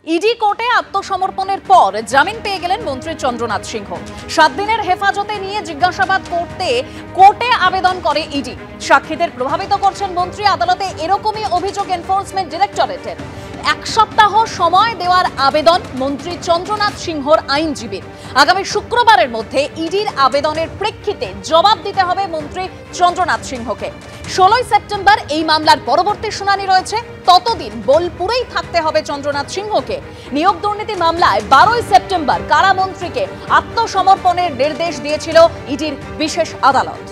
ED কোর্টে আত্মসমর্পণের পর জামিন পেয়ে গেলেন মন্ত্রী চন্দ্রনাথ সিংহ। 7 দিনের হেফাজতে নিয়ে জিজ্ঞাসাবাদ করতে কোর্টে আবেদন করে ইডি। সাক্ষীদের প্রভাবিত করছেন মন্ত্রী। আদালতে এরকমই অভিযোগ এনফোর্সমেন্ট ডিরেক্টরেটের। 1 সপ্তাহ সময় দেওয়ার আবেদন মন্ত্রী চন্দ্রনাথ সিংহর আইনজীবীর। আগামী শুক্রবারের মধ্যে ইডির আবেদনের প্রেক্ষিতে জবাব দিতে হবে মন্ত্রী চন্দ্রনাথ সিংহকে। 16 সেপ্টেম্বর এই মামলার পরবর্তী শুনানি রয়েছে। ততদিন বোলপুরেই থাকতে হবে চন্দ্রনাথ সিংহকে। নিয়োগ দুর্নীতি মামলায় 12 সেপ্টেম্বর কারামন্ত্রীকে আত্মসমর্পণের নির্দেশ দিয়েছিল ইডির বিশেষ আদালত।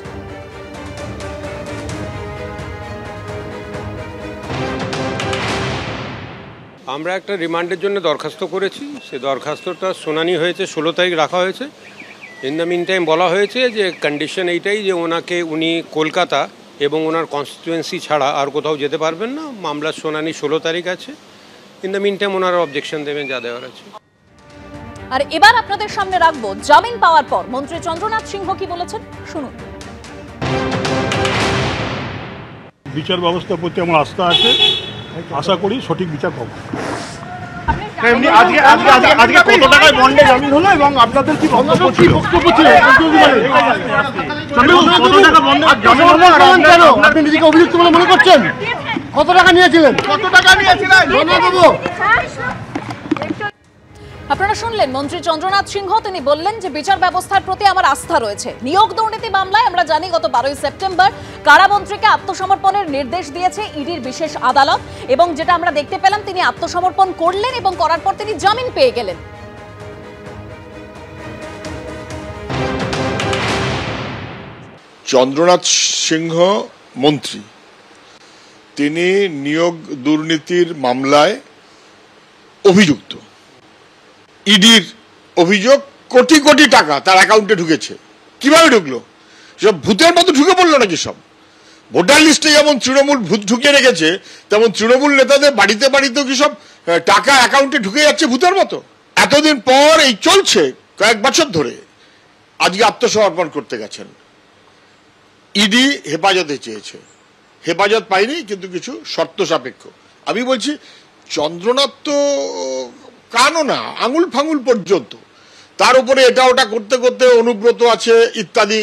আমরা একটা রিমান্ডের জন্য দরখাস্ত করেছি। সেই দরখাস্তটা শুনানি হয়েছে, 16 তারিখ রাখা হয়েছে। ইন দ্য মিন টাইম বলা হয়েছে যে কন্ডিশন এইটাই যে উনি কলকাতা এবং ওনার কনস্টিটুয়েন্সি ছাড়া আর কোথাও যেতে পারবেন না। মামলার শুনানি 16 তারিখ আছে। ইন দ্য মিন টাইম ওনারা অবজেকশন দেবেন যা দেওয়ার আছে। আর এবার আপনাদের সামনে রাখবো জামিন পাওয়ার পর মন্ত্রী চন্দ্রনাথ সিংহ কি বলেছেন, শুনুন। বিচার ব্যবস্থার প্রতি আমার আস্থা আছে, আশা করি সঠিক বিচার পাবো। আজকে কত টাকায় বন্ডে জামিন হলো এবং আপনাদের কি বক্তব্য ছিল? আপনি নিজেকে অভিযুক্ত বলে মনে করছেন? কত টাকা নিয়েছিলেন? আপনারা শুনলেন মন্ত্রী চন্দ্রনাথ সিংহ। তিনি বললেন যে বিচার ব্যবস্থার প্রতি আমার আস্থা রয়েছে। নিয়োগ দুর্নীতি মামলায় আমরা জানি গত 12 সেপ্টেম্বর কারামন্ত্রীকে আত্মসমর্পণের নির্দেশ দিয়েছে ইডির বিশেষ আদালত, এবং যেটা আমরা দেখতে পেলাম তিনি আত্মসমর্পণ করলেন এবং করার পর তিনি জামিন পেয়ে গেলেন। চন্দ্রনাথ সিংহ মন্ত্রী, তিনি নিয়োগ দুর্নীতির মামলায় অভিযুক্ত। ইডির অভিযোগ কোটি কোটি টাকা তার অ্যাকাউন্টে ঢুকেছে। কিভাবে ঢুকলো? সব ভূতের মতো ঢুকে পড়লো নাকি? সব ভোটার লিস্টে যেমন তৃণমূল ভূত ঢুকিয়ে রেখেছে, তেমন তৃণমূল নেতাদের বাড়িতে বাড়িতেও কি সব টাকা অ্যাকাউন্টে ঢুকে যাচ্ছে ভূতের মতো? এতদিন পর এই চলছে, কয়েক বছর ধরে। আজকে আত্মসমর্পণ করতে গেছেন। ইডি হেফাজতে চেয়েছে, হেফাজত পায়নি, কিন্তু কিছু শর্ত সাপেক্ষ। আমি বলছি চন্দ্রনাথ তো কানও না, আঙুল ফাঙুল পর্যন্ত। তার উপরে এটা ওটা করতে করতে অনুব্রত আছে ইত্যাদি,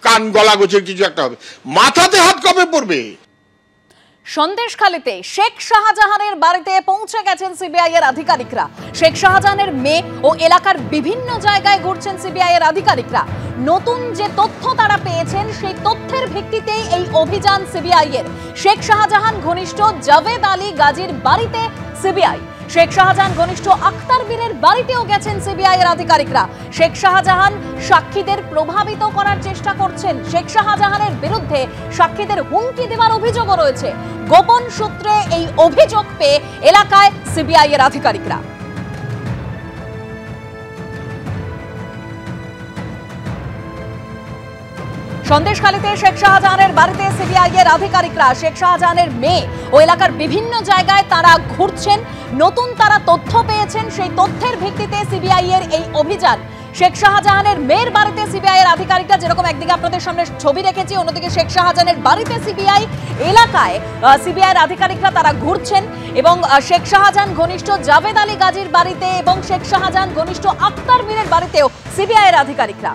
কান গলা গোছের কিছু একটা হবে। মাথাতে হাত কবে পড়বে? সন্দেশখালীতে শেখ শাহজাহানের বাড়িতে পৌঁছে গেছেন সিবিআই এর আধিকারিকরা। শেখ শাহজাহানের মেয়ে ও এলাকার বিভিন্ন জায়গায় ঘুরছেন সিবিআই এর আধিকারিকরা। নতুন যে তথ্য তারা পেয়েছেন সেই তথ্যের ভিত্তিতেই এই অভিযান সিবিআই এর। শেখ শাহজাহান ঘনিষ্ঠ জাভেদ আলী গাজীর বাড়িতে সিবিআই, শেখ শাহজাহান ঘনিষ্ঠ আখতার বীরের বাড়িতেও গেছেন সিবিআই এর আধিকারিকরা। শেখ শাহজাহান সাক্ষীদের প্রভাবিত করার চেষ্টা করছেন। শেখ শাহজাহানের বিরুদ্ধে সাক্ষীদের হুমকি দেওয়ার অভিযোগও রয়েছে। গোপন সূত্রে এই অভিযোগ পেয়ে এলাকায় সিবিআই এর আধিকারিকরা। সন্দেশখালীতে শেখ শাহজাহানের বাড়িতে সিবিআই এর আধিকারিকরা। শেখ শাহজাহানের মেয়ে ও এলাকার বিভিন্ন জায়গায় তারা ঘুরছেন। নতুন তারা তথ্য পেয়েছেন, সেই তথ্যের ভিত্তিতে সিবিআই এর এই অভিযান। শেখ শাহজাহানের মেয়ের বাড়িতে সিবিআই এর আধিকারিকরা, যেরকম একদিকে আপনাদের সামনে ছবি রেখেছি, অন্যদিকে শেখ শাহজাহানের বাড়িতে সিবিআই, এলাকায় সিবিআই এর আধিকারিকরা তারা ঘুরছেন। এবং শেখ শাহজাহান ঘনিষ্ঠ জাভেদ আলী গাজীর বাড়িতে এবং শেখ শাহজাহান ঘনিষ্ঠ আখতার বীরের বাড়িতেও সিবিআই এর আধিকারিকরা।